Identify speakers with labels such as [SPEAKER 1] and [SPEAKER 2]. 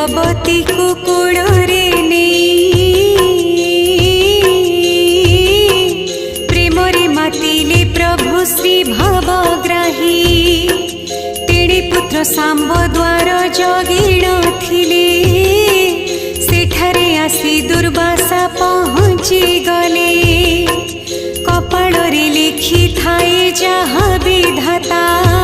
[SPEAKER 1] गर्भवती कुकुड़े प्रेमरे मातिले प्रभु श्री भवग्राही तेणे पुत्र सांब द्वार जगिण थिले सेठारे आसी दुर्वासा पहुँची गले कपाଳରେ लिखि थाए जहाँ विधाता